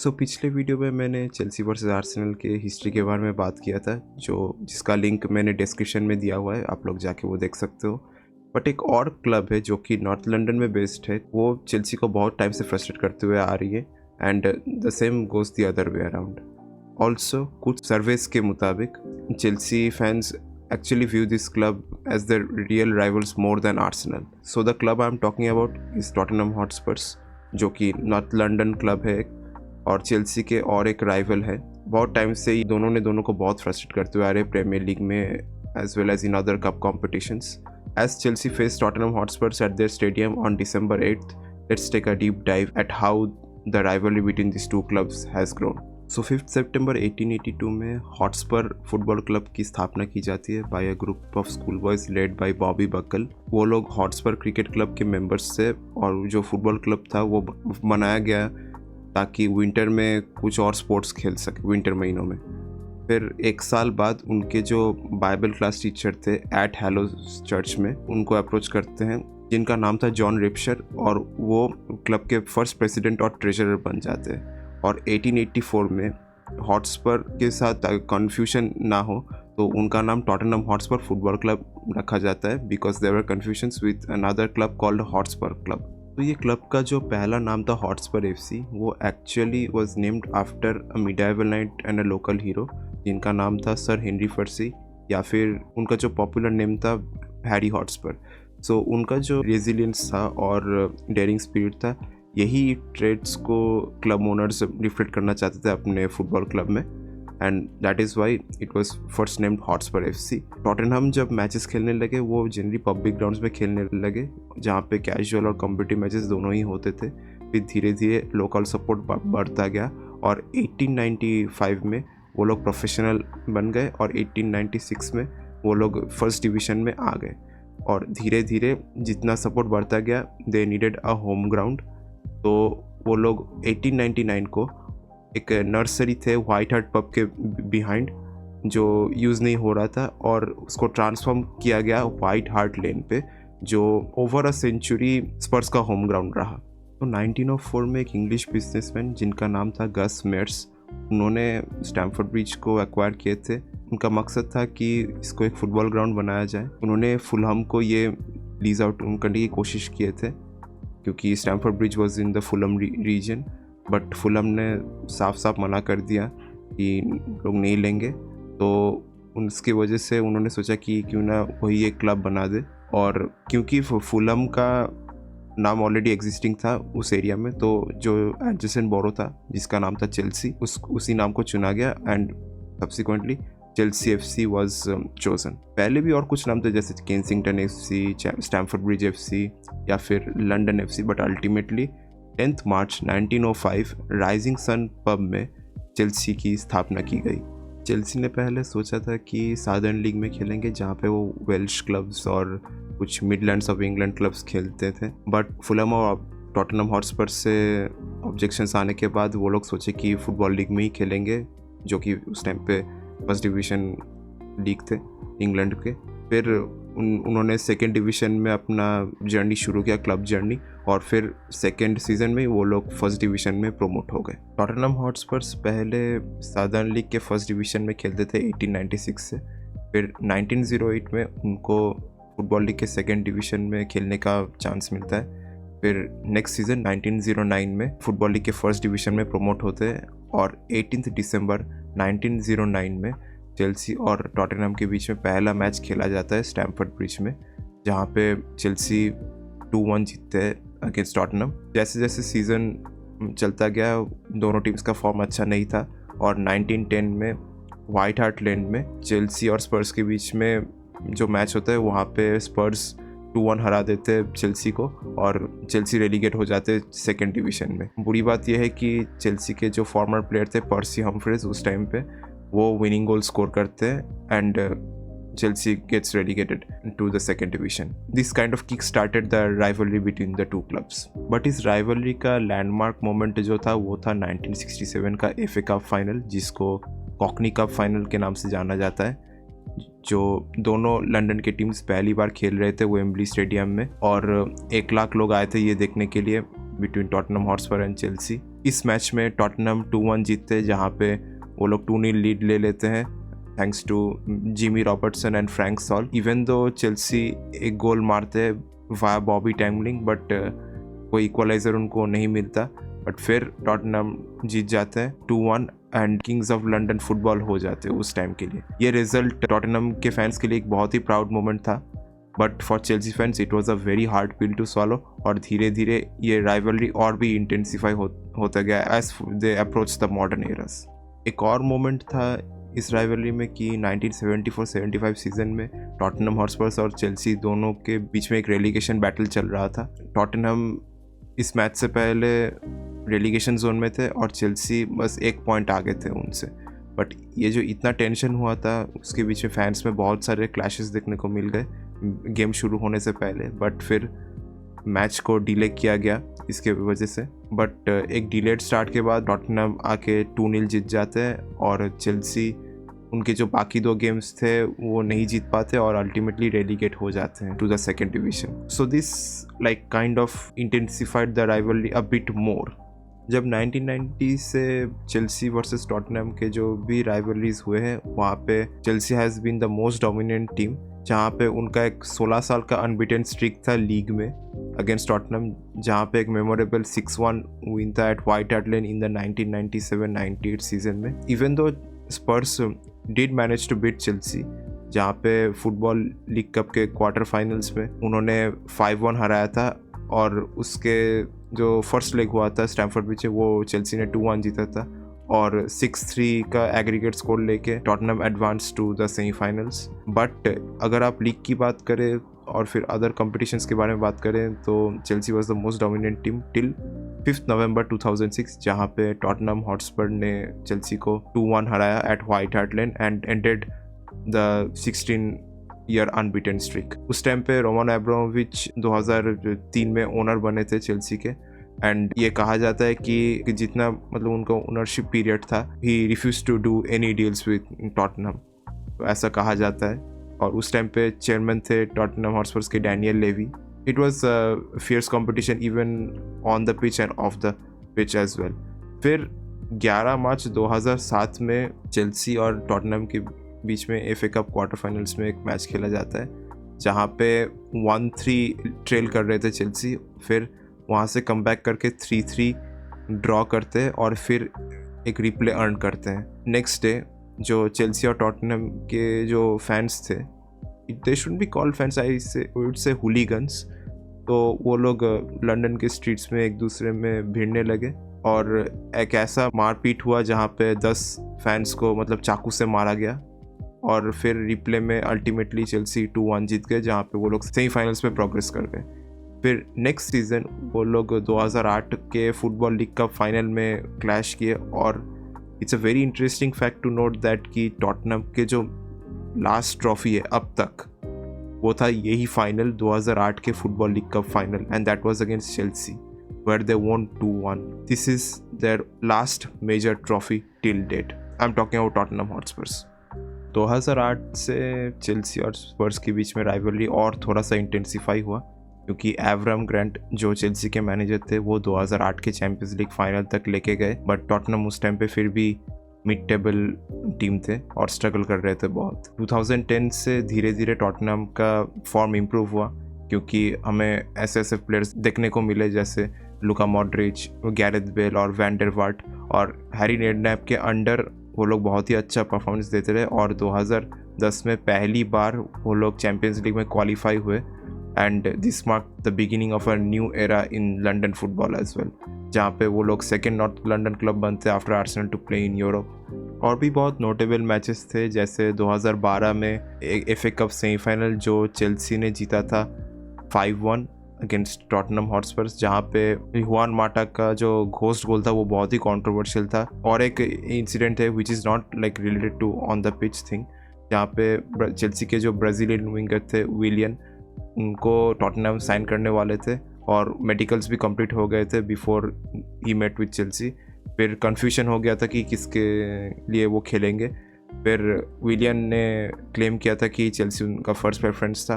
पिछले वीडियो में मैंने चेल्सी वर्सेस आर्सेनल के हिस्ट्री के बारे में बात किया था, जो जिसका लिंक मैंने डिस्क्रिप्शन में दिया हुआ है, आप लोग जाके वो देख सकते हो। बट एक और क्लब है जो कि नॉर्थ लंदन में बेस्ड है, वो चेल्सी को बहुत टाइम से फ्रस्ट्रेट करते हुए आ रही है and the same goes the other way around. Also कुछ सर्वेस के मुताबिक Chelsea fans actually view this club as their real rivals more than Arsenal. So the club I'm talking about is Tottenham Hotspurs, जो कि north London club है और Chelsea के और एक राइवल है। बहुत टाइम से ये दोनों को बहुत फ्रस्ट्रेट करते हुए आ रहे प्रीमियर लीग में as well as in other cup competitions. As Chelsea face Tottenham Hotspurs at their stadium on December 8th, let's take a deep dive at how the rivalry between these two clubs has grown. So 5 सितंबर 1882 में Hotspur football club की स्थापना की जाती है by a group of school boys led by Bobby Buckle. वो लोग Hotspur cricket club के members थे और जो फुटबॉल क्लब था वो बनाया गया ताकि विंटर में कुछ और स्पोर्ट्स खेल सके विंटर महीनों में। फिर एक साल बाद उनके जो बाइबल क्लास टीचर थे एट हेलो चर्च में उनको अप्रोच करते हैं, जिनका नाम था जॉन रिप्शर, और वो क्लब के फर्स्ट प्रेसिडेंट और ट्रेजरर बन जाते हैं। और 1884 में हॉटस्पर के साथ कन्फ्यूजन ना हो तो उनका नाम टॉटनहम हॉटस्पर फुटबॉल क्लब रखा जाता है because there were confusions with another club called Hotspur club. तो ये क्लब का जो पहला नाम था हॉटस्पर एफसी, वो actually was named after a medieval knight and a local hero जिनका नाम था सर हेनरी पर्सी, या फिर उनका जो पॉपुलर नेम था हैरी हॉटस्पर। सो उनका जो रेजिलियंस था और डेयरिंग स्पिरिट था, यही ट्रेड्स को क्लब ओनर्स रिफ्लेक्ट करना चाहते थे अपने फुटबॉल क्लब में, and that is why it was first named Hotspur FC. Tottenham जब मैचेस खेलने लगे वो जनरली पब्लिक ग्राउंड्स में खेलने लगे जहाँ पे कैजुअल और कॉम्पिटिटिव मैचेस दोनों ही होते थे। फिर धीरे धीरे लोकल सपोर्ट बढ़ता गया और 1895 में वो लोग प्रोफेशनल बन गए और 1896 में वो लोग फर्स्ट डिवीज़न में आ गए। और धीरे धीरे जितना सपोर्ट बढ़ता गया they needed a home ground, तो वो लोग 1899 को एक नर्सरी थे वाइट हार्ट पब के बिहाइंड जो यूज़ नहीं हो रहा था और उसको ट्रांसफॉर्म किया गया वाइट हार्ट लेन पे, जो ओवर अ सेंचुरी स्पर्स का होम ग्राउंड रहा। तो 1904 में एक इंग्लिश बिजनेसमैन जिनका नाम था गस मेयर्स, उन्होंने स्टैमफोर्ड ब्रिज को एक्वायर किए थे। उनका मकसद था कि इसको एक फुटबॉल ग्राउंड बनाया जाए। उन्होंने फुलहम को ये लीज आउट करने की कोशिश किए थे क्योंकि Stamford Bridge was in the Fulham region, but Fulham ने साफ साफ मना कर दिया कि लोग नहीं लेंगे। तो उसकी वजह से उन्होंने सोचा कि क्यों ना वही एक क्लब बना दे, और क्योंकि फुलहम का नाम ऑलरेडी एग्जिस्टिंग था उस एरिया में, तो जो एडजेसेंट बोरो था जिसका नाम था चेल्सी, उसी नाम को चुना गया and subsequently Chelsea FC was chosen. पहले भी और कुछ नाम थे जैसे Kensington FC, Stamford Bridge FC या फिर London FC, but ultimately 10 March 1905 Rising Sun pub में चेल्सी की स्थापना की गई। चेल्सी ने पहले सोचा था कि सादर्न लीग में खेलेंगे जहाँ पे वो वेल्श क्लब्स और कुछ मिडलैंड्स ऑफ इंग्लैंड क्लब्स खेलते थे, बट फुलहम और टॉटनहम हॉटस्पर से ऑब्जेक्शंस आने के बाद वो लोग सोचे कि फुटबॉल लीग में ही खेलेंगे, जो कि उस टाइम पे फर्स्ट डिवीज़न लीग थे इंग्लैंड के। फिर उन्होंने सेकेंड डिवीज़न में अपना जर्नी शुरू किया, क्लब जर्नी, और फिर सेकेंड सीज़न में वो लोग फर्स्ट डिवीज़न में प्रोमोट हो गए। टॉटनहम हॉटस्पर्स पहले सादर्न लीग के फर्स्ट डिवीज़न में खेलते थे 1896 से, फिर 1908 में उनको फुटबॉल लीग के सेकेंड डिवीज़न में खेलने का चांस मिलता है। फिर नेक्स्ट सीज़न 1909 में फुटबॉल लीग के फर्स्ट डिवीज़न में प्रोमोट होते हैं और 18 दिसंबर 1909 में चेल्सी और टॉटनहम के बीच में पहला मैच खेला जाता है स्टैमफोर्ड ब्रिज में, जहाँ पे चेल्सी 2-1 जीतते हैं अगेंस्ट टॉटनहम। जैसे जैसे सीज़न चलता गया दोनों टीम्स का फॉर्म अच्छा नहीं था और 1910 में वाइट हार्ट लैंड में चेल्सी और स्पर्स के बीच में जो मैच होता है वहाँ पे स्पर्स 2-1 हरा देते हैं चेल्सी को और चेल्सी रेलीगेट हो जाते हैं सेकेंड डिवीज़न में। बुरी बात यह है कि चेल्सी के जो फॉर्मर प्लेयर थे पर्सी हम्फ्रीज, उस टाइम पे वो विनिंग गोल स्कोर करते हैं and Chelsea gets relegated to the second division. This kind of kick started the rivalry between the two clubs. But इस राइवलरी का लैंडमार्क मोमेंट जो था वो था 1967 का एफए कप फाइनल, जिसको कॉकनी कप फाइनल के नाम से जाना जाता है, जो दोनों लंदन के टीम्स पहली बार खेल रहे थे वेम्बली स्टेडियम में, और 1 लाख लोग आए थे ये देखने के लिए। Between Tottenham Hotspur and Chelsea. इस मैच में टॉटनहम 2-1 जीतते, जहाँ पे वो लोग 2-0 लीड ले लेते हैं thanks to Jimmy Robertson and Frank Saul. Even though Chelsea एक गोल मारते हैं वाया बॉबी टैंगलिंग, बट कोई इक्वलाइजर उनको नहीं मिलता, बट फिर टॉटनहम जीत जाते हैं 2-1 and Kings of London football हो जाते हैं उस टाइम के लिए। ये रिजल्ट टॉटनहम के फैंस के लिए एक बहुत ही प्राउड मोमेंट था, but for Chelsea fans it was a very hard pill to swallow. और धीरे धीरे ये राइवलरी और भी इंटेंसिफाई होता गया as they approach the modern eras. एक और मोमेंट था इस राइवलरी में कि 1974-75 सीजन में टॉटनहम हॉटस्पर्स और चेल्सी दोनों के बीच में एक रेलीगेशन बैटल चल रहा था। टॉटनहम इस मैच से पहले रेलीगेशन जोन में थे और चेल्सी बस 1 पॉइंट आगे थे उनसे, बट ये जो इतना टेंशन हुआ था उसके बीच में फैंस में बहुत सारे क्लैशेस देखने को मिल गए गेम शुरू होने से पहले, बट फिर मैच को डिले किया गया इसके वजह से। बट एक डिलेड स्टार्ट के बाद टॉटनहम आके 2-0 जीत जाते हैं और चेल्सी उनके जो बाकी 2 गेम्स थे वो नहीं जीत पाते और अल्टीमेटली रेलीगेट हो जाते हैं to the second division. So this like kind of intensified the rivalry a bit more. जब 1990 से चेल्सी वर्सेस टॉटनहम के जो भी राइवलरीज हुए हैं वहाँ पे Chelsea has been the most dominant team, जहाँ पे उनका एक 16 साल का अनबीटन स्ट्रिक था लीग में अगेंस्ट टॉटनहम, जहाँ पे एक मेमोरेबल 6-1 विन था at White Hart Lane in the 1997-98 season में। Even though Spurs did manage to beat Chelsea, जहाँ पे फुटबॉल लीग कप के क्वार्टर फाइनल्स में उन्होंने 5-1 हराया था और उसके जो फर्स्ट लेग हुआ था स्टैमफोर्ड ब्रिज वो चेल्सी ने 2-1 जीता था और 6-3 का एग्रीगेट स्कोर लेके Tottenham advance to the semifinals. But अगर आप लीग की बात करें और फिर अदर कॉम्पिटिशन्स के बारे में बात करें तो Chelsea was the most dominant team till 5 नवंबर 2006, जहाँ पे टॉटनहम हॉटस्पर ने चेल्सी को 2-1 हराया at White Hart Lane and ended the 16-year unbeaten streak. उस टाइम पे रोमन एब्रामोविच 2003 में ओनर बने थे चेल्सी के, एंड ये कहा जाता है कि जितना मतलब उनका ओनरशिप पीरियड था he refuse to do any deals with Tottenham, तो ऐसा कहा जाता है। और उस टाइम पे चेयरमैन थे टॉटनहम हॉटस्पर्स के Daniel Levy. It was fierce competition even on the pitch and off the pitch as well. फिर 11 मार्च 2007 में चेल्सी और टॉटनहम के बीच में एफए कप क्वार्टर फाइनल्स में एक मैच खेला जाता है, जहाँ पे 1-3 ट्रेल कर रहे थे चेल्सी, फिर वहाँ से कम बैक करके 3-3 ड्रॉ करते हैं और फिर एक रिप्ले अर्न करते हैं। नेक्स्ट डे जो चेल्सी और टॉटनहम के जो फैंस थे, they should be called fans, I say hooligans, तो वो लोग लंदन के स्ट्रीट्स में एक दूसरे में भिड़ने लगे और एक ऐसा मारपीट हुआ जहाँ पे 10 फैंस को मतलब चाकू से मारा गया और फिर रिप्ले में अल्टीमेटली चेल्सी 2-1 जीत गए, जहाँ पे वो लोग सेमीफाइनल्स में प्रोग्रेस कर गए। फिर नेक्स्ट सीजन वो लोग 2008 के फुटबॉल लीग कप फाइनल में क्लैश किए और it's a very interesting fact to note that कि टॉटनहम के जो लास्ट ट्रॉफी है अब तक वो था यही फाइनल 2008 के football league cup final, and that was against Chelsea where they won 2-1. This is their last major trophy till date. I'm talking about Tottenham Hotspurs. 2008 से चेल्सी और स्पर्स के बीच में राइवलरी और थोड़ा सा इंटेंसिफाई हुआ क्योंकि एवराम ग्रांट जो चेल्सी के मैनेजर थे वो 2008 के चैंपियंस लीग फाइनल तक लेके गए, बट टॉटनहम उस टाइम पे फिर भी मिड टेबल टीम थे और स्ट्रगल कर रहे थे बहुत। 2010 से धीरे धीरे टॉटनहम का फॉर्म इम्प्रूव हुआ क्योंकि हमें ऐसे प्लेयर्स देखने को मिले जैसे लुका मॉड्रिच, गैरेथ बेल और वैन डर वार्ट, और हैरी रेडनैप के अंडर वो लोग बहुत ही अच्छा परफॉर्मेंस देते रहे और 2010 में पहली बार वो लोग चैंपियंस लीग में क्वालिफाई हुए, and this mark the beginning of a new era in London football as well, जहाँ पे वो लोग सेकेंड नॉर्थ लंदन क्लब बनते after Arsenal to play in Europe. और भी बहुत नोटेबल मैचेस थे जैसे 2012 में एफए कप सेमीफाइनल जो चेल्सी ने जीता था 5-1 अगेंस्ट टॉटनहम हॉटस्पर्स, जहाँ पे हुआन माटा का जो घोस्ट गोल था वो बहुत ही कंट्रोवर्शियल था। और एक इंसिडेंट है which is not like related to on the pitch thing, जहाँ पे चेल्सी के जो ब्राज़ीलियन विंगर थे विलियन, उनको टॉटनहम साइन करने वाले थे और मेडिकल्स भी कंप्लीट हो गए थे before he met with Chelsea. फिर कन्फ्यूजन हो गया था कि किसके लिए वो खेलेंगे। फिर विलियन ने क्लेम किया था कि चेल्सी उनका फर्स्ट प्रेफरेंस था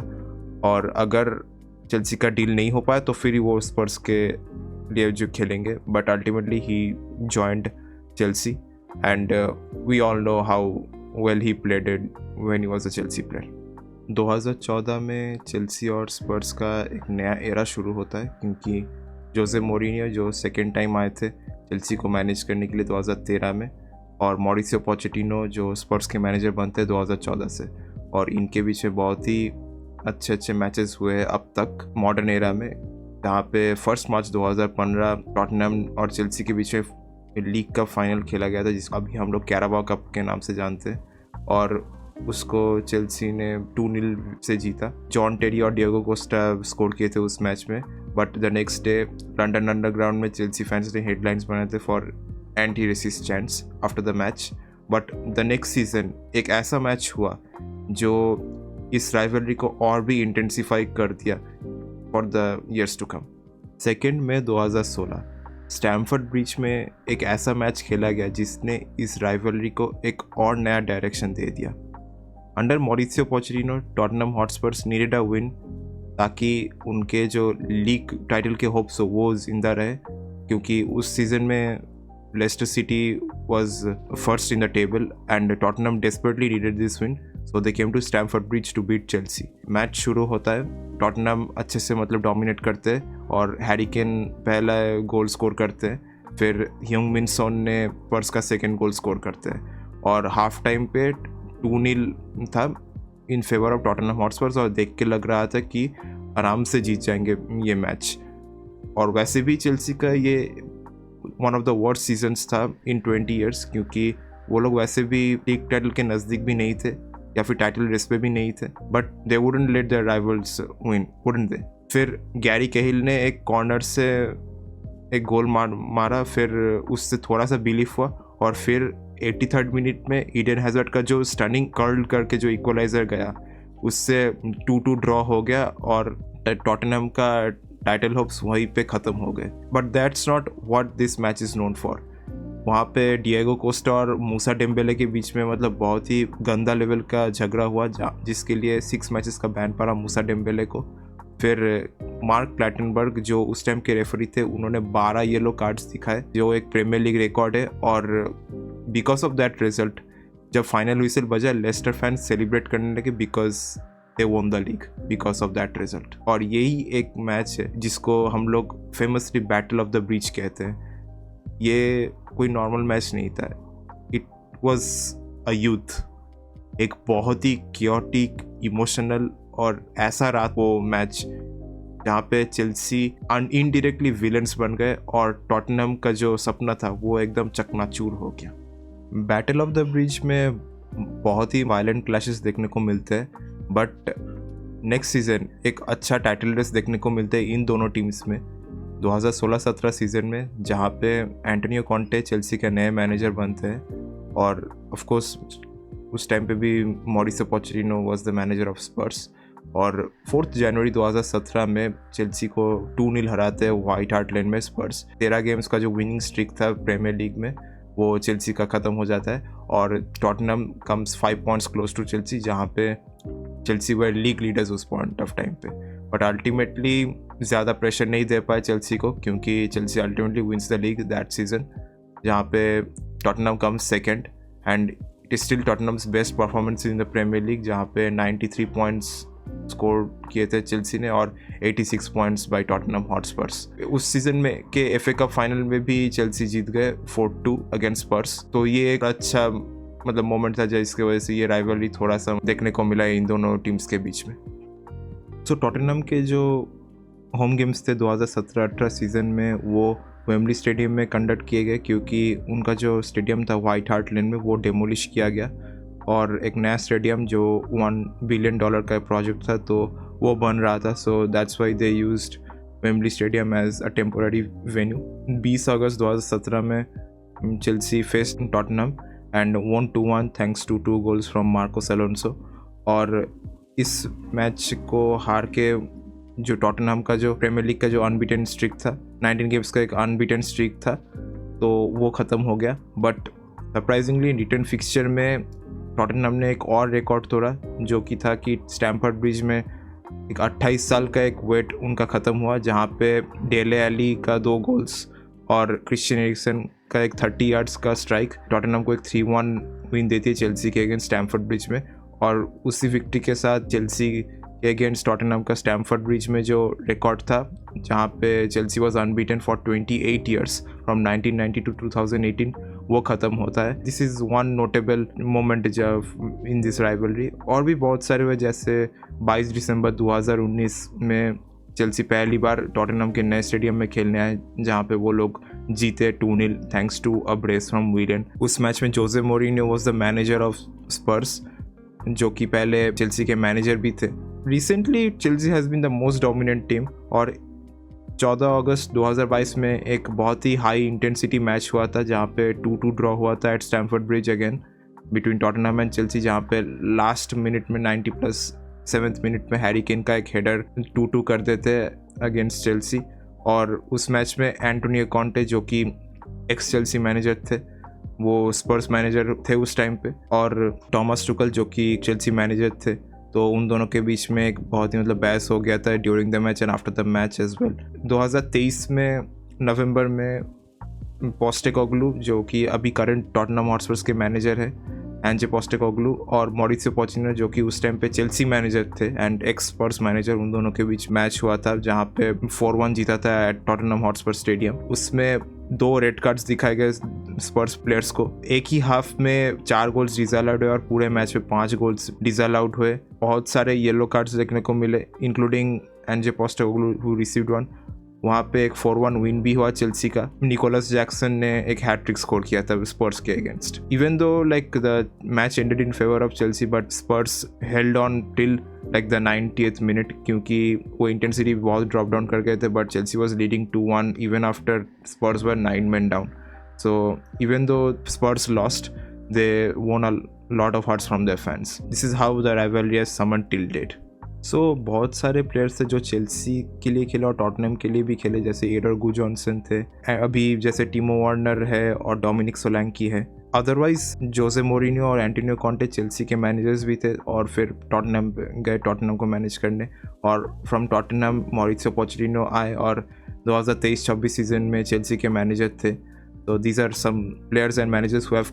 और अगर चेल्सी का डील नहीं हो पाया तो फिर वो स्पर्स के लिए जो खेलेंगे, but ultimately he joined Chelsea and we all know how well he played it when he was a Chelsea player. 2014 में चेल्सी और स्पर्स का एक नया एरा शुरू होता है, क्योंकि जोसे मोरिनियो जो सेकेंड टाइम आए थे चेल्सी को मैनेज करने के लिए 2013 में, और मॉरिसियो पोचेटिनो जो स्पर्स के मैनेजर बनते हैं 2014 से, और इनके बीच में बहुत ही अच्छे मैचेस हुए हैं अब तक मॉडर्न एरा में, जहाँ पे फर्स्ट मैच 2015 टॉटनहम और चेल्सी के बीच में लीग कप फाइनल खेला गया था, जिसको अभी हम लोग कैराबाओ कप के नाम से जानते हैं, और उसको चेल्सी ने 2-0 से जीता। जॉन टेरी और डिएगो कोस्टा स्कोर किए थे उस मैच में, but the next day London underground में चेल्सी फैंस ने हेडलाइंस बनाए थे for anti racist chants after the match. But the next season एक ऐसा मैच हुआ जो इस राइवलरी को और भी इंटेंसिफाई कर दिया for the years to come. 2 मई 2016 स्टैमफोर्ड ब्रिज में एक ऐसा मैच खेला गया जिसने इस राइवलरी को एक और नया डायरेक्शन दे दिया। Under Mauricio Pochettino Tottenham Hotspurs needed a win ताकि उनके जो लीग टाइटल के होप्स हो वो जिंदा रहे, क्योंकि उस सीज़न में Leicester City was first in the table and Tottenham desperately needed this win, so they came to Stamford Bridge to beat Chelsea. Match शुरू होता है, टॉटनहम अच्छे से डोमिनेट करते हैं और हैरी केन पहला गोल स्कोर करते हैं, फिर ह्यूंग-मिन सोन ने पर्स का सेकेंड गोल स्कोर करते हैं, और हाफ टाइम पे 2-0 था in favour of Tottenham Hotspurs, और देख के लग रहा था कि आराम से जीत जाएंगे ये मैच। और वैसे भी चेल्सी का ये one of the worst seasons था इन 20 ईयर्स, क्योंकि वो लोग वैसे भी लीग टाइटल के नज़दीक भी नहीं थे या फिर टाइटल रेस पे भी नहीं थे, but they wouldn't let their rivals win, wouldn't they. फिर गैरी कैहिल ने एक कॉर्नर से एक गोल मारा, फिर उससे थोड़ा सा बिलीफ हुआ, और फिर 83rd मिनट में ईडन हैज़ार्ड का जो स्टनिंग कर्ल करके जो इक्वलाइजर गया, उससे 2-2 ड्रॉ हो गया और टॉटनहम का टाइटल होप्स वहीं पे ख़त्म हो गए। But that's not what this match is known for. वहाँ पे डिएगो कोस्टा और मूसा डेम्बेले के बीच में बहुत ही गंदा लेवल का झगड़ा हुआ, जिसके लिए 6 मैचेस का बैन पड़ा मूसा डेम्बेले को। फिर मार्क प्लैटनबर्ग जो उस टाइम के रेफरी थे, उन्होंने 12 येलो कार्ड्स दिखाए, जो एक प्रीमियर लीग रिकॉर्ड है, और बिकॉज ऑफ दैट रिजल्ट जब फाइनल व्हिसल बजा लेस्टर फैंस सेलिब्रेट करने लगे because they won the league because of that result. और यही एक मैच है जिसको हम लोग famously battle of the bridge कहते हैं। ये कोई नॉर्मल मैच नहीं था, इट वॉज अ यूथ, एक बहुत ही क्योटिक इमोशनल और ऐसा रहा वो मैच जहाँ पे चेल्सी इनडायरेक्टली विलन्स बन गए और टॉटनहम का जो सपना था वो एकदम चकनाचूर हो गया। बैटल ऑफ द ब्रिज में बहुत ही वायलेंट क्लैशेस देखने को मिलते हैं, बट नेक्स्ट सीज़न एक अच्छा टाइटल रेस देखने को मिलते हैं इन दोनों टीम्स में 2016-17 सीज़न में, जहाँ पे एंटोनियो कॉन्टे चेल्सी के नए मैनेजर बनते हैं, और ऑफ कोर्स उस टाइम पे भी Mauricio Pochettino was the manager of Spurs. और 4 जनवरी 2017 में चेल्सी को 2-0 हराते हैं व्हाइट हार्ट लेन में स्पर्स। 13 गेम्स का जो विनिंग स्ट्रिक था प्रीमियर लीग में वो चेल्सी का ख़त्म हो जाता है, और Tottenham comes 5 points close to Chelsea, जहाँ पे चेल्सी वर लीग लीडर्स उस पॉइंट ऑफ टाइम पे। बट अल्टीमेटली ज़्यादा प्रेशर नहीं दे पाए चेल्सी को, क्योंकि Chelsea ultimately wins the league that season, जहाँ पे Tottenham comes second, and it is still Tottenham's best performance in the Premier League, जहाँ पे 93 पॉइंट्स स्कोर किए थे चेल्सी ने और 86 पॉइंट्स बाय टॉटनहम हॉटस्पर्स। उस सीजन में के एफए कप फाइनल में भी चेल्सी जीत गए 4-2 अगेंस्ट स्पर्स। तो ये एक अच्छा मोमेंट था जिसकी वजह से ये राइवलरी थोड़ा सा देखने को मिला इन दोनों टीम्स के बीच में। सो टॉटनहम के जो होम गेम्स थे 2017-18 सीजन में वो वेम्बली स्टेडियम में कंडक्ट किए गए, क्योंकि उनका जो स्टेडियम था व्हाइट हार्ट लेन में वो डेमोलिश किया गया और एक नया स्टेडियम जो $1 बिलियन का प्रोजेक्ट था तो वो बन रहा था। So that's why they used Wembley stadium as a temporary venue. 20 अगस्त 2017 में Chelsea faced Tottenham and 1-1 thanks to 2 goals from Marcos Alonso. और इस मैच को हार के जो टॉटनहम का जो प्रीमियर लीग का जो अनबीटन स्ट्रिक था, 19 गेम्स का एक अनबीटन स्ट्रिक था, तो वो ख़त्म हो गया। बट सरप्राइजिंगली रिटर्न फिक्सचर में टॉटनहम ने एक और रिकॉर्ड तोड़ा, जो कि था कि स्टैमफोर्ड ब्रिज में एक 28 साल का एक वेट उनका ख़त्म हुआ, जहाँ पे डेले एली का 2 गोल्स और क्रिश्चियन एरिक्सन का एक 30 यार्ड्स का स्ट्राइक टॉटनहम को एक 3-1 विन देती है चेल्सी के अगेंस्ट स्टैमफोर्ड ब्रिज में। और उसी विक्ट्री के साथ चेल्सी के अगेंस्ट टॉटनहम का स्टैमफोर्ड ब्रिज में जो रिकॉर्ड था, जहाँ पे Chelsea was unbeaten for 28 years from 1990 to 2018, वो ख़त्म होता है। This is one notable moment जब इन दिस राइवलरी। और भी बहुत सारे हुए, जैसे 22 दिसंबर 2019 में चेल्सी पहली बार टॉटनहम के नए स्टेडियम में खेलने आए, जहाँ पे वो लोग जीते 2-0 thanks to a brace from Willian. उस मैच में Jose Mourinho was the manager of Spurs, जो कि पहले चेल्सी के मैनेजर भी थे। Recently Chelsea has been the most dominant team, और 14 अगस्त 2022 में एक बहुत ही हाई इंटेंसिटी मैच हुआ था, जहाँ पे 2-2 ड्रॉ हुआ था at Stamford Bridge again between Tottenham and Chelsea, जहाँ पे लास्ट मिनट में 90+7 मिनट में हैरी केन का एक हेडर 2-2 कर देते अगेंस्ट चेल्सी। और उस मैच में एंटोनियो कॉन्टे, जो कि एक्स चेल्सी मैनेजर थे, वो स्पर्स मैनेजर थे उस टाइम पे, और टॉमस टुकल जो कि चेल्सी मैनेजर थे, तो उन दोनों के बीच में एक बहुत ही बहस हो गया था during the match and after the match as well. 2023 में नवंबर में पोस्टेकोग्लू, जो कि अभी करंट टॉटनहम हॉटस्पर्स के मैनेजर है, एंजे पोस्टेकोग्लू, और मॉरिसियो पोचेटिनो, जो कि उस टाइम पे चेल्सी मैनेजर थे एंड एक्स स्पर्स मैनेजर, उन दोनों के बीच मैच हुआ था, जहाँ पे 4-1 जीता था एट टॉटनहम हॉटस्पर स्टेडियम। उसमें 2 रेड कार्ड्स दिखाए गए स्पर्स प्लेयर्स को। एक ही हाफ में 4 गोल्स डिसअलाउड हुए और पूरे मैच में 5 गोल्स डिसअलाउड हुए। बहुत सारे येलो कार्ड्स देखने को मिले, इंक्लूडिंग एंजे पोस्टेकोग्लू हु रिसीव्ड 1। वहाँ पे एक 4-1 विन भी हुआ चेल्सी का। निकोलस जैक्सन ने एक हैट्रिक स्कोर किया था स्पर्स के against. Even though like the match ended in favour of Chelsea, but Spurs held on till like the 90th minute, क्योंकि वो इंटेंसिटी बहुत ड्रॉप डाउन कर गए थे, but Chelsea was leading 2-1 even after Spurs were 9 men down. So even though Spurs lost, they won a lot of hearts from their fans. This is how the rivalry has summoned till date. सो बहुत सारे players थे जो Chelsea के लिए खेले और Tottenham के लिए भी खेले, जैसे एडर गू जॉनसन थे, अभी जैसे टिमो वार्नर है और डोमिनिक सोलैंकी है। अदरवाइज जोसे मोरिन्यो और एंटोनियो कॉन्टे चेल्सी के मैनेजर्स भी थे, और फिर टॉटनहम गए टॉटनहम को मैनेज करने, और फ्रॉम टॉटनहम मॉरिसियो पोचेटिनो आए और 2023-24 सीजन में चेल्सी के मैनेजर थे। तो these are some players and managers who have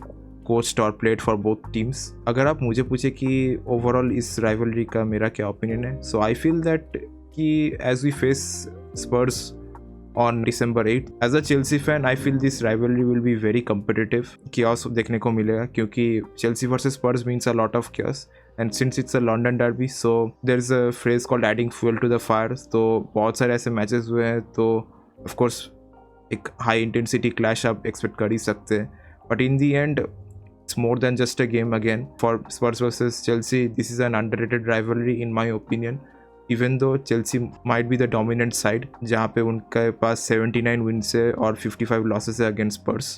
coached और प्लेड फॉर बोथ टीम्स। अगर आप मुझे पूछे कि ओवरऑल इस राइवलरी का मेरा क्या ओपिनियन है, सो आई फील दैट कि as we face Spurs on December 8th, as a Chelsea fan I feel this rivalry will be very competitive. Chaos देखने को मिलेगा, क्योंकि Chelsea versus Spurs means a lot of chaos, and since it's a London derby, so there is a phrase called adding fuel to the fire. तो बहुत सारे ऐसे matches हुए हैं, तो ऑफ कोर्स एक हाई इंटेंसिटी क्लैश आप expect कर ही सकते हैं, but in the and it's more than just a game again. For Spurs versus Chelsea, this is an underrated rivalry in my opinion, even though Chelsea might be the dominant side, जहाँ पे उनके पास 79 wins है और 55 losses है against Spurs,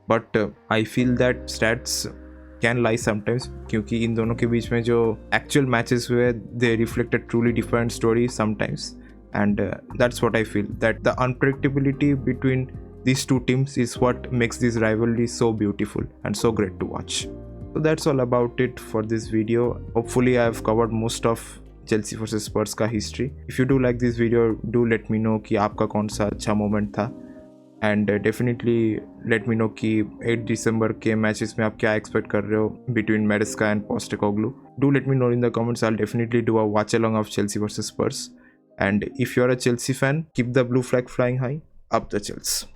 but I feel that stats can lie sometimes, क्योंकि इन दोनों के बीच में जो actual matches हुए they reflect a truly different story sometimes, and that's what I feel, that the unpredictability between these two teams is what makes this rivalry so beautiful and so great to watch. So that's all about it for this video. Hopefully I have covered most of Chelsea versus Spurs का history. If you do like this video, do let me know कि आपका कौन सा अच्छा moment था, and definitely let me know कि 8 December के matches में आप क्या एक्सपेक्ट कर रहे हो between Maresca and Postecoglou. Do let me know in the comments. I'll definitely do a watch along of Chelsea versus Spurs. And if you're a Chelsea fan, keep the blue flag flying high. Up the Chelsea.